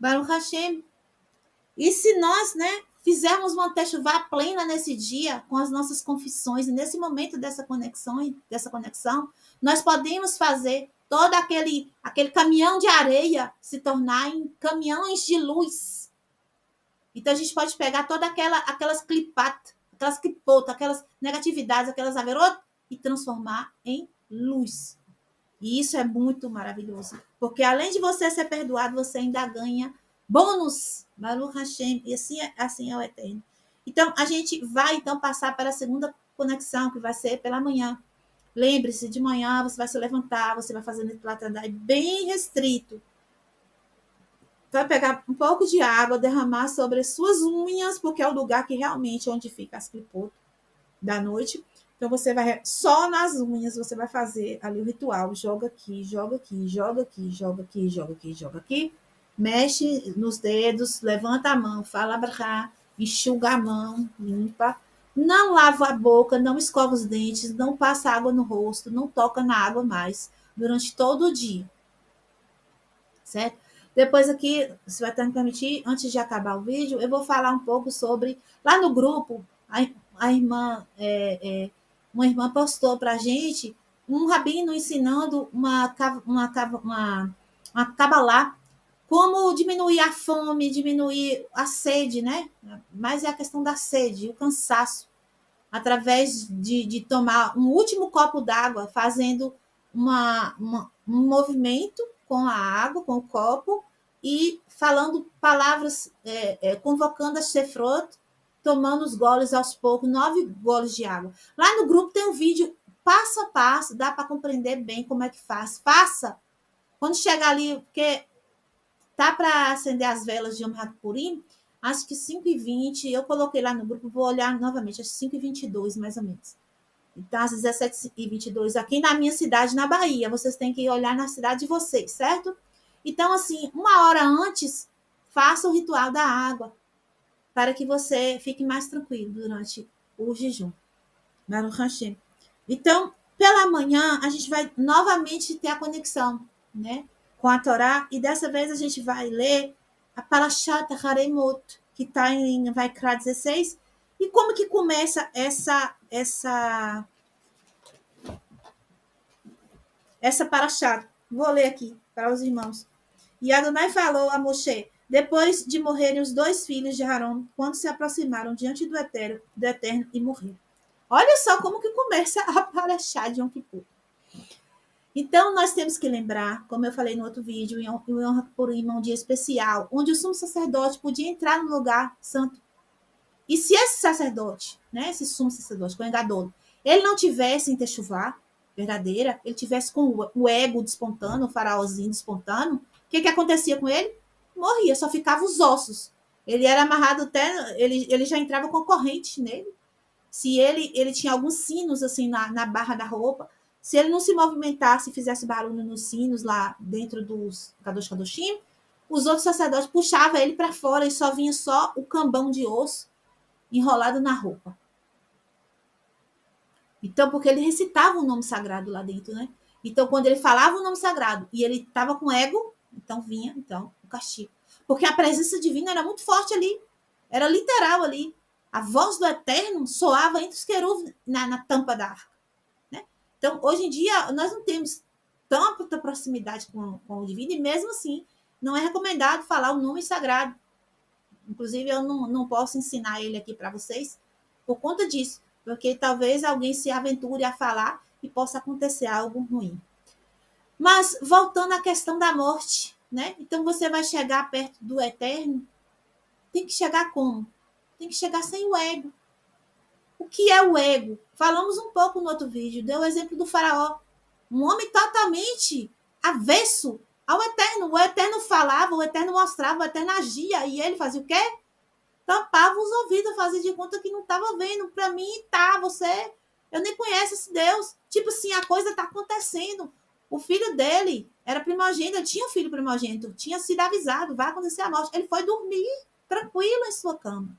Baruch Hashem. E se nós, né, fizermos uma techuvá plena nesse dia, com as nossas confissões, e nesse momento dessa conexão, nós podemos fazer todo aquele caminhão de areia se tornar em caminhões de luz. Então, a gente pode pegar todas aquelas clipat, aquelas clipot, aquelas negatividades, aquelas averot, e transformar em luz. E isso é muito maravilhoso. Porque além de você ser perdoado, você ainda ganha bônus. Baruch Hashem. E assim é o Eterno. Então, a gente vai então passar para a segunda conexão, que vai ser pela manhã. Lembre-se, de manhã você vai se levantar, você vai fazer Netilat bem restrito. Vai pegar um pouco de água, derramar sobre as suas unhas, porque é o lugar que realmente é onde fica as clipotas da noite. Então, você vai, só nas unhas, você vai fazer ali o ritual. Joga aqui, joga aqui, joga aqui, joga aqui, joga aqui, joga aqui. Mexe nos dedos, levanta a mão, fala brá, enxuga a mão, limpa. Não lava a boca, não escova os dentes, não passa água no rosto, não toca na água mais, durante todo o dia. Certo? Depois aqui, se vai estar me permitir, antes de acabar o vídeo, eu vou falar um pouco sobre, lá no grupo, a irmã, uma irmã postou para a gente um rabino ensinando uma cabalá, como diminuir a fome, diminuir a sede, né? Mas é a questão da sede, o cansaço, através de tomar um último copo d'água, fazendo um movimento com a água, com o copo, e falando palavras, convocando a Shefrot, tomando os goles aos poucos, 9 goles de água. Lá no grupo tem um vídeo passo a passo, dá para compreender bem como é que faz. Faça. Quando chegar ali, porque tá para acender as velas de Yom HaPurim, acho que 5h20, eu coloquei lá no grupo, vou olhar novamente, acho que 5h22, mais ou menos. Então, às 17h22, aqui na minha cidade, na Bahia, vocês têm que olhar na cidade de vocês, certo? Então, assim, 1 hora antes, faça o ritual da água, para que você fique mais tranquilo durante o jejum. Baruch Hashem. Então, pela manhã, a gente vai novamente ter a conexão, né, com a Torá, e dessa vez a gente vai ler a Parashat Haremot, que está em Vaikra 16, e como que começa essa Parashat. Vou ler aqui para os irmãos. E Adonai falou a Moshe, depois de morrerem os 2 filhos de Harão, quando se aproximaram diante do Eterno e morreram. Olha só como que começa a Parashat de Yom Kippur. Então, nós temos que lembrar, como eu falei no outro vídeo, em Yom HaPurim, um dia especial, onde o sumo sacerdote podia entrar no lugar santo. E se esse sacerdote, né, esse sumo sacerdote, Kohen Gadol, ele não tivesse em techuvá verdadeira, ele tivesse com o ego despontando, o faraózinho despontando, o que acontecia com ele? Morria, só ficava os ossos. Ele era amarrado até, ele já entrava com corrente nele. Se ele tinha alguns sinos assim na barra da roupa, se ele não se movimentasse, fizesse barulho nos sinos lá dentro dos Kadosh Kadoshim, os outros sacerdotes puxavam ele para fora e só vinha só o cambão de osso enrolado na roupa. Então, porque ele recitava o nome sagrado lá dentro, né? Então, quando ele falava o nome sagrado e ele estava com ego, então vinha o castigo. Porque a presença divina era muito forte ali. Era literal ali. A voz do Eterno soava entre os querubins na tampa da arca. Né? Então, hoje em dia, nós não temos tanta proximidade com o divino, e mesmo assim, não é recomendado falar o nome sagrado. Inclusive, eu não posso ensinar ele aqui para vocês por conta disso, porque talvez alguém se aventure a falar e possa acontecer algo ruim. Mas, voltando à questão da morte, né? Então, você vai chegar perto do Eterno, tem que chegar como? Tem que chegar sem o ego. O que é o ego? Falamos um pouco no outro vídeo, deu o exemplo do faraó. Um homem totalmente avesso ao Eterno. O Eterno falava, o Eterno mostrava, o Eterno agia, e ele fazia o quê? Tampava os ouvidos, fazia de conta que não estava vendo. Para mim, tá, eu nem conheço esse Deus. Tipo assim, a coisa está acontecendo. O filho dele era primogênito, ele tinha um filho primogênito, tinha sido avisado, vai acontecer a morte. Ele foi dormir tranquilo em sua cama,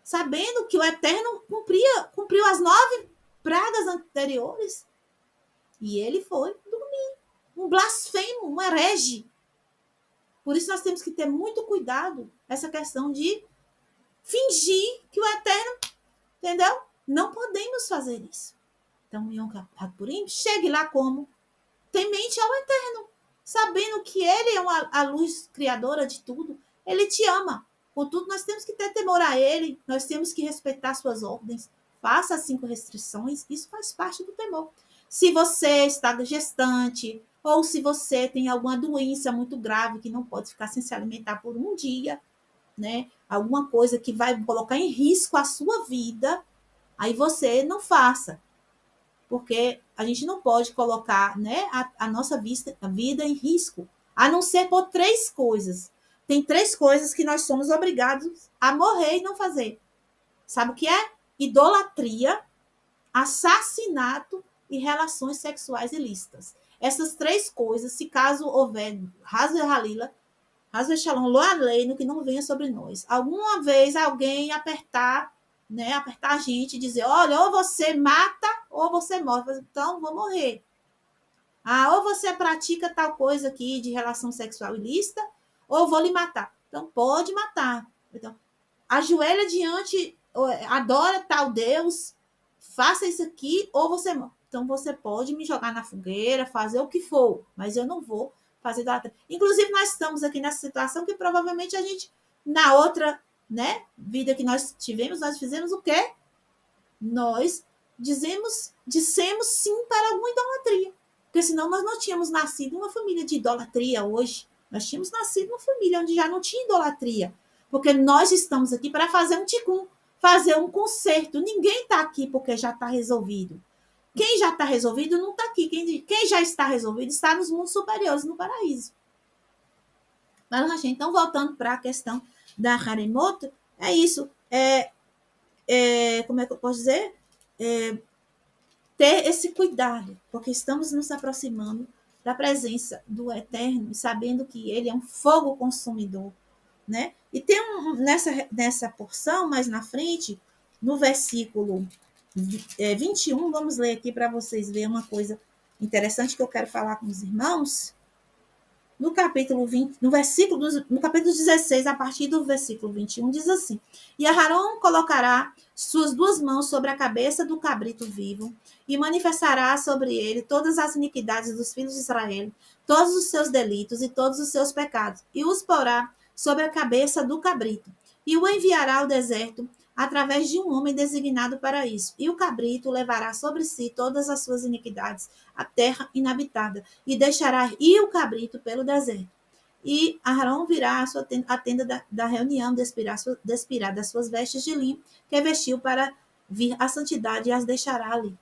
sabendo que o Eterno cumpriu as 9 pragas anteriores. E ele foi dormir. Um blasfemo, um herege. Por isso nós temos que ter muito cuidado essa questão de fingir que o Eterno, entendeu? Não podemos fazer isso. Então, Yom Kippurim, chegue lá como temente ao Eterno, sabendo que Ele é a luz criadora de tudo. Ele te ama. Contudo, nós temos que ter temor a Ele, nós temos que respeitar suas ordens. Faça as 5 restrições, isso faz parte do temor. Se você está gestante, ou se você tem alguma doença muito grave que não pode ficar sem se alimentar por um dia, né? Alguma coisa que vai colocar em risco a sua vida, aí você não faça. Porque a gente não pode colocar, né, a nossa vida em risco, a não ser por 3 coisas. Tem 3 coisas que nós somos obrigados a morrer e não fazer. Sabe o que é? Idolatria, assassinato e relações sexuais ilícitas. Essas 3 coisas, se caso houver Hazel Halila, Hazel Shalom, Loa Leino, que não venha sobre nós. Alguma vez alguém apertar, né, apertar a gente e dizer, olha, ou você mata ou você morre. Então, vou morrer. Ah, ou você pratica tal coisa aqui de relação sexual ilícita, ou vou lhe matar. Então, pode matar. Então, ajoelha diante, adora tal Deus, faça isso aqui, ou você morre. Então, você pode me jogar na fogueira, fazer o que for, mas eu não vou fazer idolatria. Inclusive, nós estamos aqui nessa situação que provavelmente a gente, na outra, né, vida que nós tivemos, nós fizemos o quê? Nós dissemos sim para alguma idolatria. Porque senão nós não tínhamos nascido uma família de idolatria hoje. Nós tínhamos nascido uma família onde já não tinha idolatria. Porque nós estamos aqui para fazer um ticum, fazer um conserto. Ninguém está aqui porque já está resolvido. Quem já está resolvido não está aqui. Quem já está resolvido está nos mundos superiores, no paraíso. Mas, então, voltando para a questão da Haremoto, é isso. Como é que eu posso dizer? Ter esse cuidado, porque estamos nos aproximando da presença do Eterno, sabendo que Ele é um fogo consumidor, né? E tem nessa porção, mais na frente, no versículo 21, vamos ler aqui para vocês verem uma coisa interessante que eu quero falar com os irmãos. No capítulo 20, no capítulo 16, a partir do versículo 21, diz assim: E Aarão colocará suas 2 mãos sobre a cabeça do cabrito vivo e manifestará sobre ele todas as iniquidades dos filhos de Israel, todos os seus delitos e todos os seus pecados, e os porá sobre a cabeça do cabrito, e o enviará ao deserto através de um homem designado para isso. E o cabrito levará sobre si todas as suas iniquidades, a terra inabitada, e deixará ir o cabrito pelo deserto. E Arão virá a tenda da reunião, despirá das suas vestes de linho, que vestiu para vir à santidade, e as deixará ali.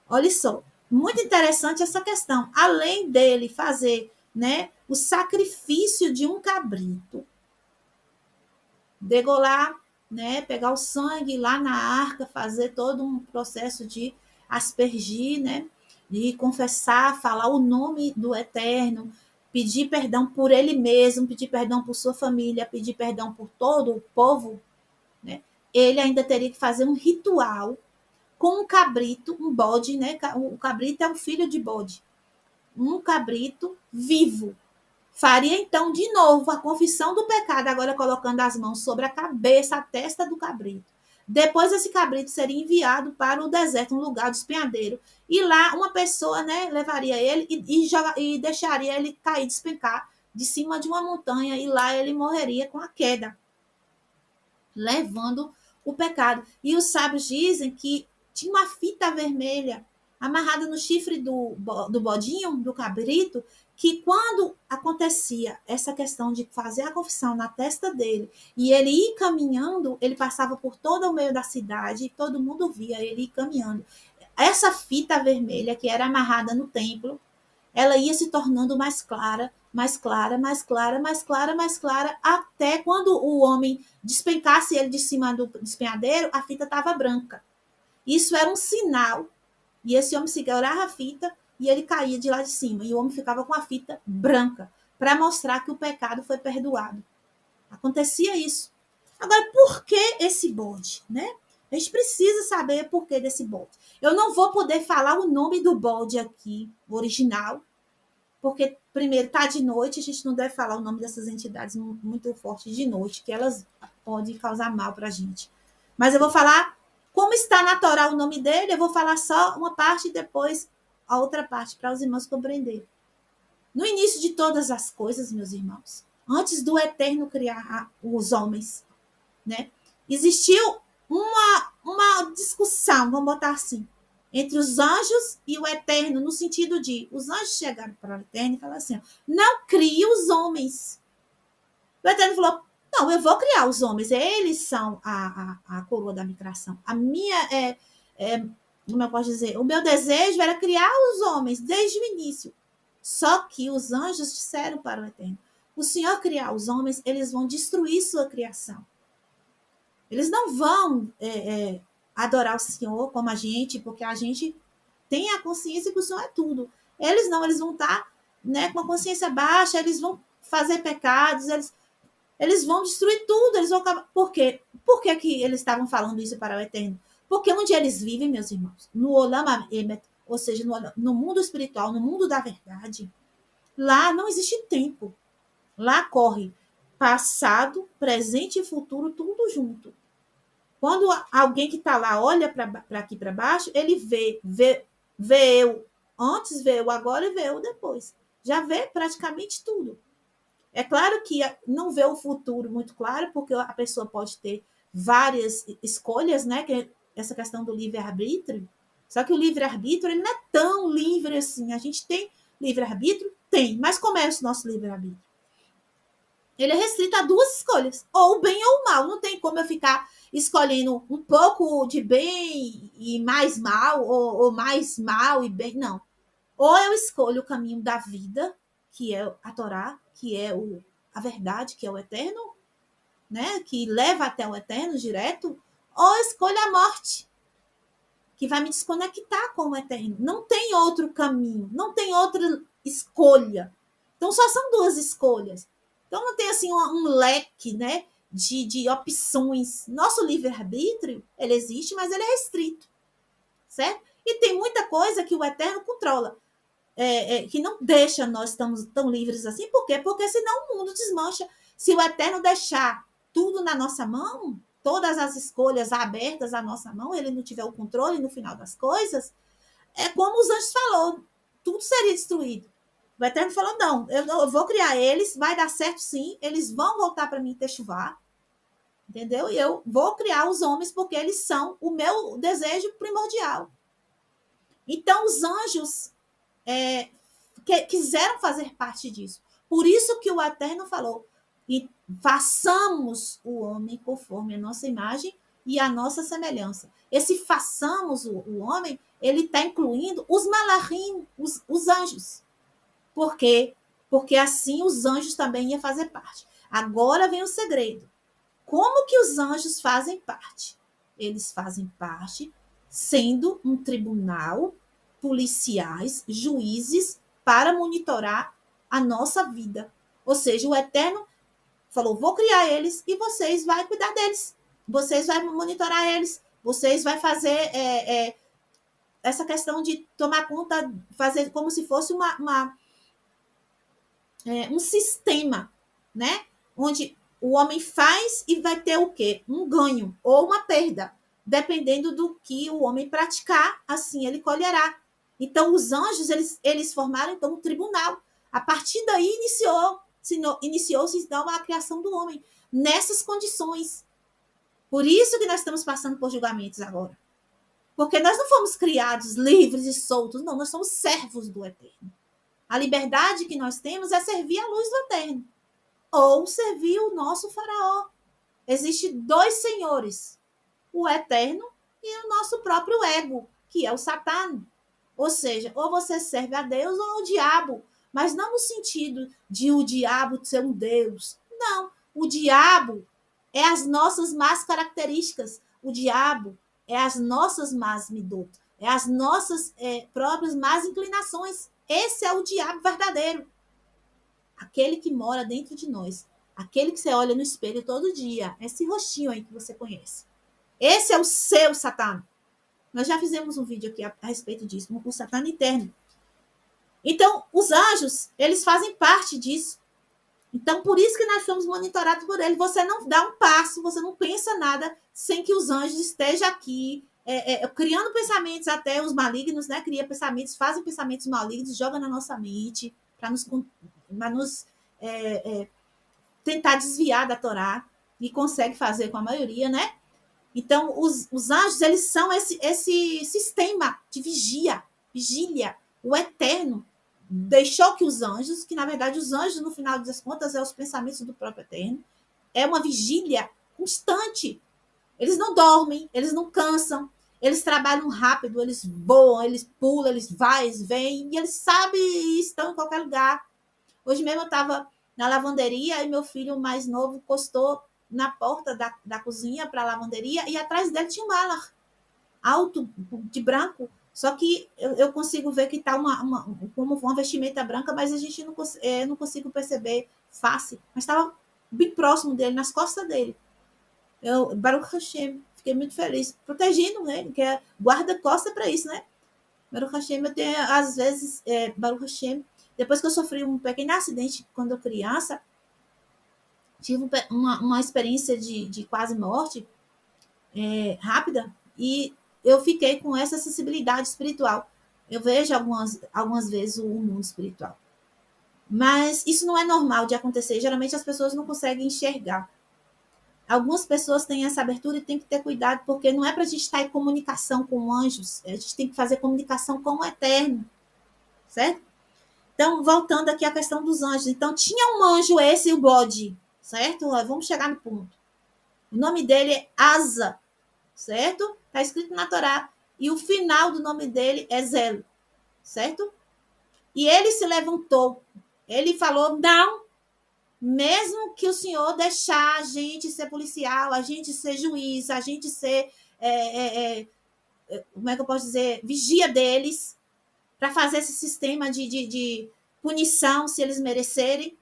Olha só, muito interessante essa questão. Além dele fazer, né, o sacrifício de um cabrito, degolar, né, pegar o sangue lá na arca, fazer todo um processo de aspergir, né, de confessar, falar o nome do Eterno, pedir perdão por ele mesmo, pedir perdão por sua família, pedir perdão por todo o povo, né? Ele ainda teria que fazer um ritual com um cabrito, um bode, né? O cabrito é um filho de bode, um cabrito vivo. Faria então de novo a confissão do pecado, agora colocando as mãos sobre a cabeça, a testa do cabrito. Depois esse cabrito seria enviado para o deserto, um lugar despenhadeiro. E lá uma pessoa, né, levaria ele e deixaria ele cair, despencar de cima de uma montanha, e lá ele morreria com a queda, levando o pecado. E os sábios dizem que tinha uma fita vermelha amarrada no chifre do bodinho, do cabrito, que quando acontecia essa questão de fazer a confissão na testa dele e ele ir caminhando, ele passava por todo o meio da cidade e todo mundo via ele ir caminhando. Essa fita vermelha que era amarrada no templo, ela ia se tornando mais clara, mais clara, mais clara, mais clara, mais clara, até quando o homem despencasse ele de cima do despenhadeiro, a fita estava branca. Isso era um sinal. E esse homem segurava a fita e ele caía de lá de cima. E o homem ficava com a fita branca, para mostrar que o pecado foi perdoado. Acontecia isso. Agora, por que esse bode, né? A gente precisa saber por que desse bode. Eu não vou poder falar o nome do bode aqui, o original, porque, primeiro, está de noite, a gente não deve falar o nome dessas entidades muito fortes de noite, que elas podem causar mal para a gente. Mas eu vou falar como está na Torá o nome dele, eu vou falar só uma parte e depois a outra parte, para os irmãos compreenderem. No início de todas as coisas, meus irmãos, antes do Eterno criar os homens, né, existiu uma discussão, vamos botar assim, entre os anjos e o Eterno, no sentido de os anjos chegaram para o Eterno e falaram assim: não crie os homens. O Eterno falou: não, eu vou criar os homens, eles são a coroa da migração. A minha, como eu posso dizer, o meu desejo era criar os homens desde o início. Só que os anjos disseram para o Eterno: o Senhor criar os homens, eles vão destruir sua criação. Eles não vão adorar o Senhor como a gente, porque a gente tem a consciência que o Senhor é tudo. Eles não, eles vão estar, né, com a consciência baixa, eles vão fazer pecados, eles vão destruir tudo, eles vão acabar. Por quê? Por que, que eles estavam falando isso para o Eterno? Porque onde eles vivem, meus irmãos, no Olam Emet, ou seja, no mundo espiritual, no mundo da verdade, lá não existe tempo. Lá corre passado, presente e futuro, tudo junto. Quando alguém que está lá olha para aqui para baixo, ele vê eu antes, vê eu agora e vê eu depois. Já vê praticamente tudo. É claro que não vê o futuro muito claro, porque a pessoa pode ter várias escolhas, né? Que essa questão do livre-arbítrio. Só que o livre-arbítrio ele não é tão livre assim. A gente tem livre-arbítrio? Tem. Mas como é o nosso livre-arbítrio? Ele é restrito a duas escolhas, ou o bem ou o mal. Não tem como eu ficar escolhendo um pouco de bem e mais mal, ou mais mal e bem. Não. Ou eu escolho o caminho da vida, que é a Torá, que é a verdade, que é o eterno, né? Que leva até o eterno direto, ou eu escolho a morte, que vai me desconectar com o eterno. Não tem outro caminho, não tem outra escolha. Então, só são duas escolhas. Então, não tem assim um leque, né, de opções. Nosso livre-arbítrio, ele existe, mas ele é restrito, certo? E tem muita coisa que o Eterno controla, que não deixa nós estamos tão livres assim. Por quê? Porque senão o mundo desmancha. Se o Eterno deixar tudo na nossa mão, todas as escolhas abertas à nossa mão, ele não tiver o controle no final das coisas, é como os anjos falou, tudo seria destruído. O Eterno falou: não, eu vou criar eles, vai dar certo sim, eles vão voltar para mim ter chuva, entendeu? E eu vou criar os homens porque eles são o meu desejo primordial. Então, os anjos quiseram fazer parte disso. Por isso que o Eterno falou: e façamos o homem conforme a nossa imagem e a nossa semelhança. Esse façamos o homem, ele está incluindo os malachim, os anjos. Por quê? Porque assim os anjos também iam fazer parte. Agora vem o segredo. Como que os anjos fazem parte? Eles fazem parte sendo um tribunal, policiais, juízes, para monitorar a nossa vida. Ou seja, o Eterno falou: vou criar eles e vocês vão cuidar deles. Vocês vão monitorar eles. Vocês vão fazer essa questão de tomar conta, fazer como se fosse um sistema, né? Onde o homem faz e vai ter o quê? Um ganho ou uma perda. Dependendo do que o homem praticar, assim ele colherá. Então, os anjos, eles formaram então um tribunal. A partir daí iniciou-se então a criação do homem nessas condições. Por isso que nós estamos passando por julgamentos agora. Porque nós não fomos criados livres e soltos, não, nós somos servos do Eterno. A liberdade que nós temos é servir a luz do Eterno ou servir o nosso faraó. Existem dois senhores, o Eterno e o nosso próprio ego, que é o Satã. Ou seja, ou você serve a Deus ou ao diabo, mas não no sentido de o diabo ser um Deus. Não, o diabo é as nossas más características. O diabo é as nossas más midot, é as nossas próprias más inclinações. Esse é o diabo verdadeiro. Aquele que mora dentro de nós. Aquele que você olha no espelho todo dia. Esse rostinho aí que você conhece. Esse é o seu Satã. Nós já fizemos um vídeo aqui a respeito disso, o Satã interno. Então, os anjos, eles fazem parte disso. Então, por isso que nós somos monitorados por ele. Você não dá um passo, você não pensa nada sem que os anjos estejam aqui, criando pensamentos até os malignos, né? Cria pensamentos, fazem pensamentos malignos, joga na nossa mente para nos tentar desviar da Torá, e consegue fazer com a maioria, né? Então, os anjos, eles são esse sistema de vigília. O Eterno deixou que os anjos, que na verdade os anjos, no final das contas, é os pensamentos do próprio Eterno, é uma vigília constante. Eles não dormem, eles não cansam, eles trabalham rápido, eles voam, eles pulam, eles vão, eles vêm, e eles sabem e estão em qualquer lugar. Hoje mesmo eu estava na lavanderia e meu filho mais novo encostou na porta da cozinha para a lavanderia, e atrás dele tinha um malar alto, de branco, só que eu consigo ver que está como uma vestimenta branca, mas a gente não consigo perceber face, mas estava bem próximo dele, nas costas dele. Baruch Hashem, fiquei muito feliz, protegendo ele, que é guarda-costa para isso, né? Baruch Hashem, eu tenho, às vezes, Baruch Hashem, depois que eu sofri um pequeno acidente quando eu criança, tive uma experiência de quase morte rápida, e eu fiquei com essa sensibilidade espiritual. Eu vejo algumas vezes o mundo espiritual. Mas isso não é normal de acontecer. Geralmente as pessoas não conseguem enxergar. Algumas pessoas têm essa abertura e tem que ter cuidado, porque não é para a gente estar em comunicação com anjos. A gente tem que fazer comunicação com o Eterno. Certo? Então, voltando aqui à questão dos anjos. Então, tinha um anjo esse, o bode. Certo? Vamos chegar no ponto. O nome dele é Asa. Certo? Está escrito na Torá. E o final do nome dele é Zelo. Certo? E ele se levantou. Ele falou, não, mesmo que o Senhor deixar a gente ser policial, a gente ser juiz, a gente ser, como é que eu posso dizer, vigia deles, para fazer esse sistema de punição, se eles merecerem,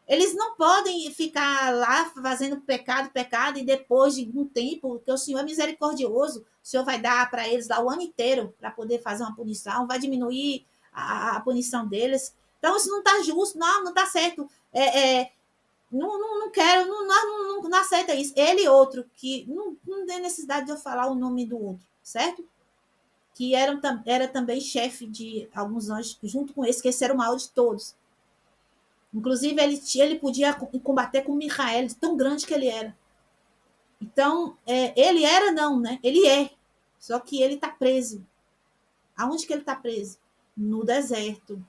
eles não podem ficar lá fazendo pecado, e depois de um tempo, porque o Senhor é misericordioso, o Senhor vai dar para eles lá o ano inteiro para poder fazer uma punição, vai diminuir a punição deles. Então, isso não está justo, não está certo. Não quero, não aceita isso. Ele e outro, que não tem necessidade de eu falar o nome do outro, certo? Que era também chefe de alguns anjos, junto com esse, que esse era o maior de todos. Inclusive, ele podia combater com Micael, tão grande que ele era. Então, ele era não, né? Ele é. Só que ele está preso. Aonde que ele está preso? No deserto.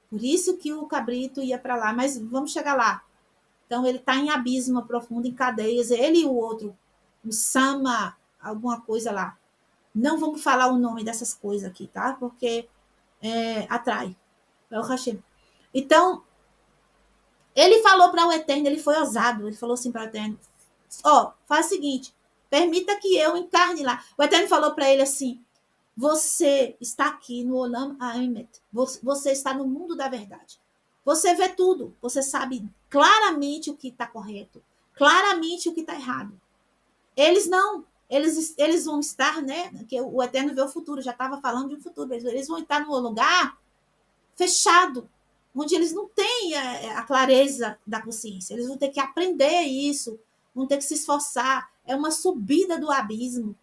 Por isso que o cabrito ia para lá. Mas vamos chegar lá. Então, ele está em abismo profundo, em cadeias. Ele e o outro, o Sama, alguma coisa lá. Não vamos falar o nome dessas coisas aqui, tá? Porque atrai. É o Hashem. Então, ele falou para o Eterno, ele foi ousado. Ele falou assim para o Eterno, faz o seguinte, permita que eu encarne lá. O Eterno falou para ele assim, você está aqui no Olam Ha'emet. Você está no mundo da verdade. Você vê tudo. Você sabe claramente o que está correto. Claramente o que está errado. Eles não. Eles vão estar, né? Que o Eterno vê o futuro. Já estava falando de um futuro. Eles vão estar num lugar fechado, onde eles não têm a clareza da consciência. Eles vão ter que aprender isso. Vão ter que se esforçar. É uma subida do abismo.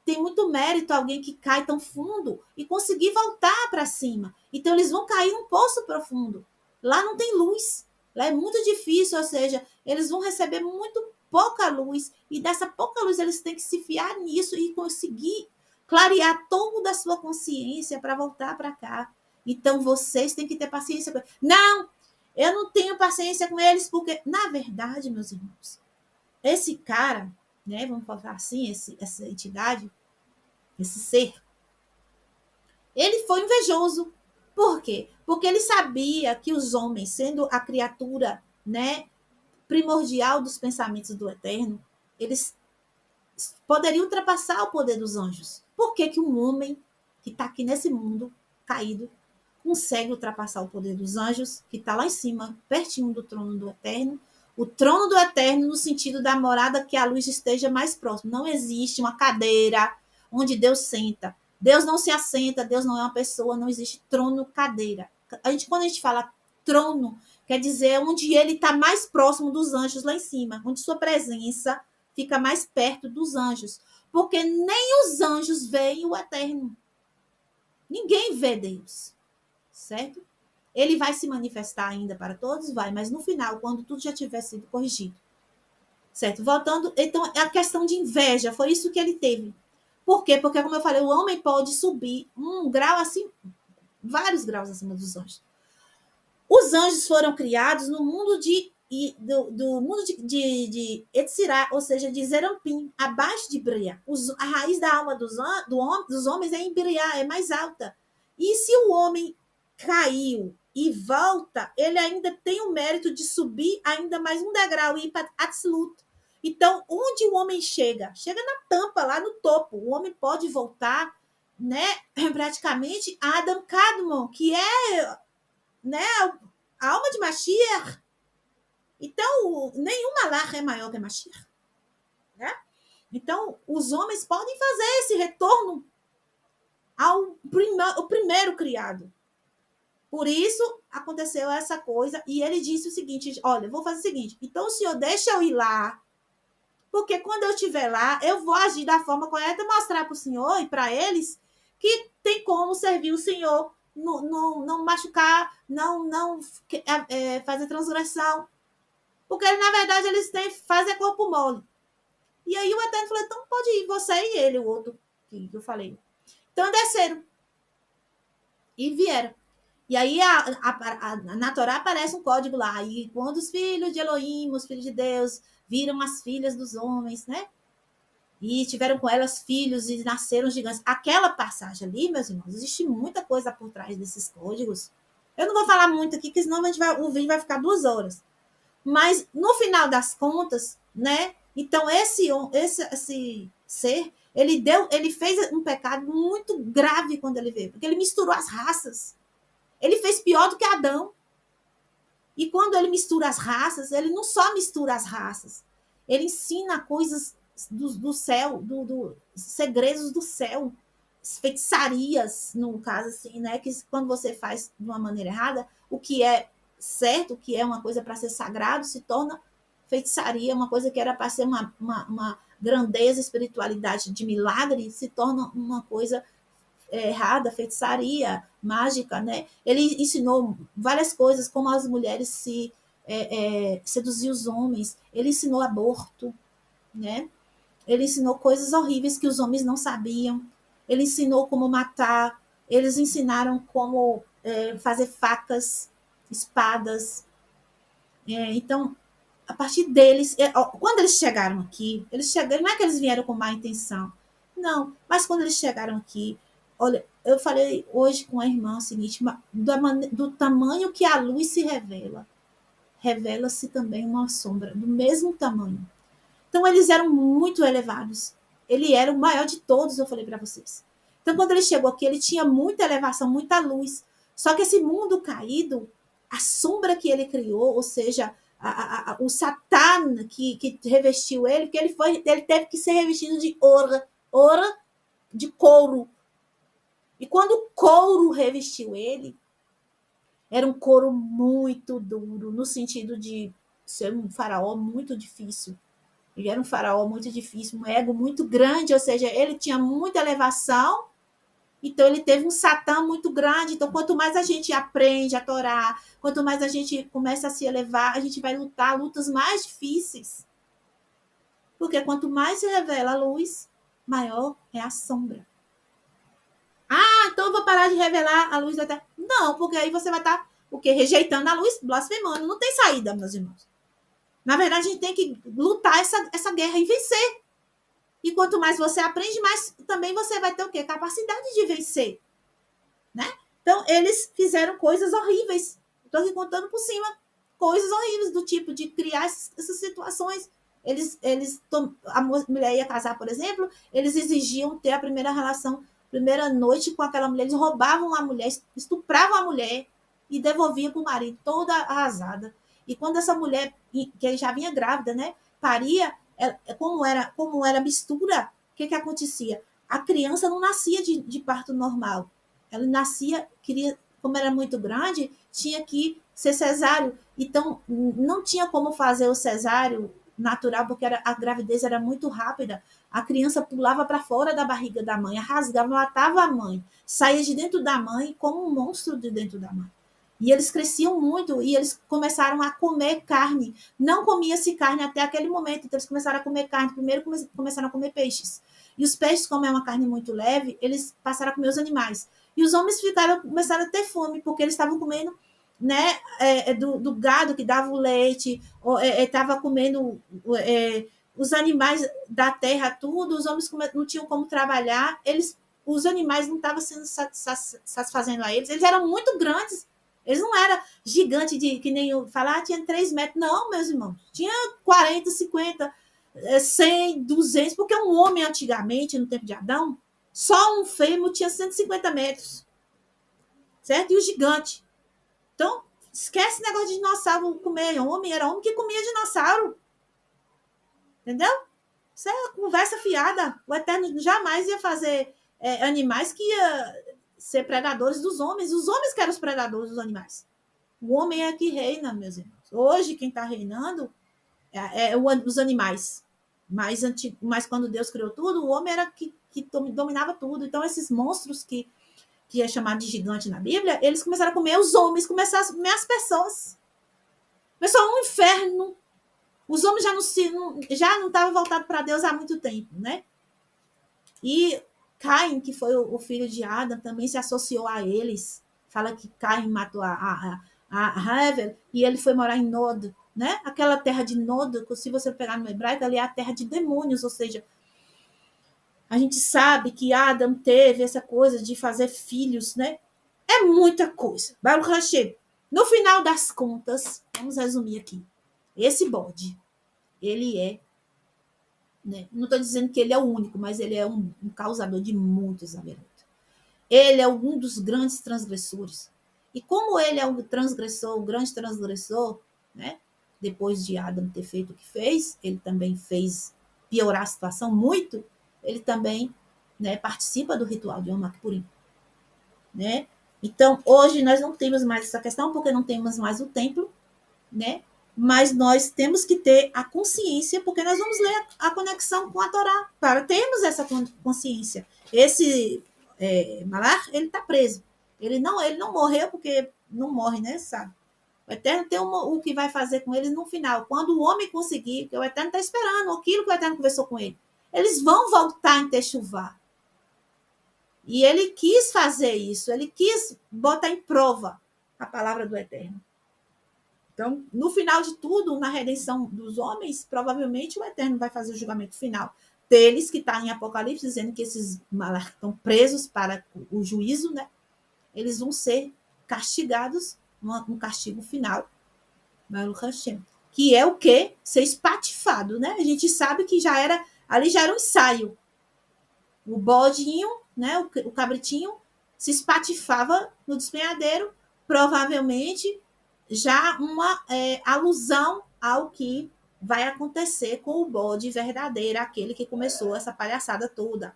Tem muito mérito alguém que cai tão fundo e conseguir voltar para cima. Então, eles vão cair num poço profundo. Lá não tem luz. Lá é muito difícil, ou seja, eles vão receber muito pouca luz. E dessa pouca luz, eles têm que se fiar nisso e conseguir clarear toda a sua consciência para voltar para cá. Então, vocês têm que ter paciência com eles. Não, eu não tenho paciência com eles, porque, na verdade, meus irmãos, esse cara, né, vamos falar assim, essa entidade, esse ser, ele foi invejoso. Por quê? Porque ele sabia que os homens, sendo a criatura, né, primordial dos pensamentos do Eterno, eles poderiam ultrapassar o poder dos anjos. Por que um homem que está aqui nesse mundo caído consegue ultrapassar o poder dos anjos, que está lá em cima, pertinho do trono do Eterno? O trono do Eterno no sentido da morada que a luz esteja mais próxima. Não existe uma cadeira onde Deus senta. Deus não se assenta, Deus não é uma pessoa, não existe trono, cadeira. quando a gente fala trono, quer dizer onde ele está mais próximo dos anjos lá em cima, onde sua presença fica mais perto dos anjos. Porque nem os anjos veem o eterno. Ninguém vê Deus, certo? Ele vai se manifestar ainda para todos, vai, mas no final, quando tudo já tiver sido corrigido, certo? Voltando, então, a questão de inveja, foi isso que ele teve. Por quê? Porque, como eu falei, o homem pode subir um grau assim, vários graus acima dos anjos. Os anjos foram criados no mundo do mundo de Etzirá, ou seja, de Zerampim, abaixo de Briá. A raiz da alma dos homens é em Briá, é mais alta. E se o homem caiu e volta, ele ainda tem o mérito de subir ainda mais um degrau e ir para Atzlut. Então, onde o homem chega? Chega na tampa, lá no topo. O homem pode voltar, né, praticamente a Adam Kadmon, que é, né, a alma de Mashiach. Então, nenhum malach é maior que Mashiach. Né? Então, os homens podem fazer esse retorno ao primeiro criado. Por isso, aconteceu essa coisa. E ele disse o seguinte, olha, vou fazer o seguinte. Então, o senhor deixa eu ir lá. Porque quando eu estiver lá, eu vou agir da forma correta e mostrar para o senhor e para eles que tem como servir o senhor, não machucar, não fazer transgressão. Porque, na verdade, eles fazem corpo mole. E aí o Eterno falou, então pode ir, você e ele, o outro que eu falei. Então desceram. E vieram. E aí na Torá aparece um código lá. E quando os filhos de Elohim, os filhos de Deus, viram as filhas dos homens, né? E tiveram com elas filhos e nasceram gigantes. Aquela passagem ali, meus irmãos, existe muita coisa por trás desses códigos. Eu não vou falar muito aqui, porque senão o vídeo vai ficar 2 horas. Mas, no final das contas, né? Então, esse ser, ele fez um pecado muito grave quando ele veio, porque ele misturou as raças. Ele fez pior do que Adão. E quando ele mistura as raças, ele não só mistura as raças, ele ensina coisas do céu, segredos do céu, feitiçarias, no caso assim, né? Que quando você faz de uma maneira errada, o que é certo, que é uma coisa para ser sagrado, se torna feitiçaria, uma coisa que era para ser uma grandeza, espiritualidade de milagre, se torna uma coisa errada, feitiçaria, mágica, né? Ele ensinou várias coisas, como as mulheres seduzir os homens, ele ensinou aborto, né? Ele ensinou coisas horríveis que os homens não sabiam, ele ensinou como matar, eles ensinaram como fazer facas, espadas. Então, a partir deles, quando eles chegaram aqui, não é que eles vieram com má intenção, não, mas quando eles chegaram aqui, olha, eu falei hoje com a irmã o seguinte, do tamanho que a luz se revela, revela-se também uma sombra, do mesmo tamanho. Então, eles eram muito elevados. Ele era o maior de todos, eu falei para vocês. Então, quando ele chegou aqui, ele tinha muita elevação, muita luz. Só que esse mundo caído, a sombra que ele criou, ou seja, o Satã que revestiu ele, porque ele teve que ser revestido de ouro de couro. E quando o couro revestiu ele, era um couro muito duro, no sentido de ser um faraó muito difícil. Ele era um faraó muito difícil, um ego muito grande, ou seja, ele tinha muita elevação, então ele teve um Satã muito grande. Então, quanto mais a gente aprende a Torá, quanto mais a gente começa a se elevar, a gente vai lutar lutas mais difíceis. Porque quanto mais se revela a luz, maior é a sombra. Ah, então eu vou parar de revelar a luz da terra. Não, porque aí você vai estar o quê? Rejeitando a luz, blasfemando. Não tem saída, meus irmãos. Na verdade, a gente tem que lutar essa guerra e vencer. E quanto mais você aprende, mais também você vai ter o quê? Capacidade de vencer. Né? Então, eles fizeram coisas horríveis. Estou aqui contando por cima. Coisas horríveis, do tipo de criar essas situações. A mulher ia casar, por exemplo, eles exigiam ter a primeira noite com aquela mulher. Eles roubavam a mulher, estupravam a mulher e devolviam para o marido, toda arrasada. E quando essa mulher, que já vinha grávida, né, paria, como era mistura, o que acontecia? A criança não nascia de parto normal. Ela nascia, como era muito grande, tinha que ser cesáreo. Então, não tinha como fazer o cesáreo natural, porque a gravidez era muito rápida. A criança pulava para fora da barriga da mãe, rasgava, matava a mãe, saía de dentro da mãe como um monstro de dentro da mãe. E eles cresciam muito e eles começaram a comer carne. Não comia-se carne até aquele momento, então eles começaram a comer carne. Primeiro começaram a comer peixes. E os peixes, como é uma carne muito leve, eles passaram a comer os animais. E os homens começaram a ter fome, porque eles estavam comendo, né, do gado que dava o leite, estava comendo os animais da terra, tudo. Os homens não tinham como trabalhar, os animais não estavam sendo satisfazendo a eles. Eles eram muito grandes. Eles não eram gigantes, que nem eu falar, tinha 3 metros. Não, meus irmãos. Tinha 40, 50, 100, 200, porque um homem antigamente, no tempo de Adão, só um fêmur tinha 150 metros. Certo? E o gigante. Então, esquece esse negócio de dinossauro comer homem. Era homem que comia dinossauro. Entendeu? Isso é conversa fiada. O Eterno jamais ia fazer animais que ia ser predadores dos homens. Os homens que eram os predadores dos animais. O homem é que reina, meus irmãos. Hoje, quem está reinando os animais. Mas quando Deus criou tudo, o homem era que dominava tudo. Então, esses monstros que é chamado de gigante na Bíblia, eles começaram a comer os homens, começaram a comer as pessoas. Começou um inferno. Os homens já não estavam voltados para Deus há muito tempo, né? E Caim, que foi o filho de Adão, também se associou a eles. Fala que Caim matou a Hevel e ele foi morar em Nod, né? Aquela terra de Nod, se você pegar no hebraico, ali é a terra de demônios, ou seja, a gente sabe que Adão teve essa coisa de fazer filhos, né? É muita coisa. Baruch Hashem. No final das contas, vamos resumir aqui. Esse bode, ele é, né? Não estou dizendo que ele é o único, mas ele é um causador de muitos aberrações. Ele é um dos grandes transgressores. E como ele é um transgressor, um grande transgressor, né? Depois de Adão ter feito o que fez, ele também fez piorar a situação muito. Ele também, né, participa do ritual de Yom Kippurim, né? Então, hoje nós não temos mais essa questão, porque não temos mais o templo, né? Mas nós temos que ter a consciência, porque nós vamos ler a conexão com a Torá, para termos essa consciência. Esse Malach, ele está preso. Ele não morreu, porque não morre, né? Sabe? O Eterno tem o que vai fazer com eles no final. Quando o homem conseguir, porque o Eterno está esperando aquilo que o Eterno conversou com ele. Eles vão voltar em Techuvá. E ele quis fazer isso, ele quis botar em prova a palavra do Eterno. Então, no final de tudo, na redenção dos homens, provavelmente o Eterno vai fazer o julgamento final deles, que está em Apocalipse, dizendo que esses malach estão presos para o juízo, né? Eles vão ser castigados, um castigo final, Baruch Hashem, que é o quê? Ser espatifado, né? A gente sabe que ali já era um ensaio. O bodinho, né, o cabritinho, se espatifava no despenhadeiro, provavelmente já uma alusão ao que vai acontecer com o bode verdadeiro, aquele que começou essa palhaçada toda.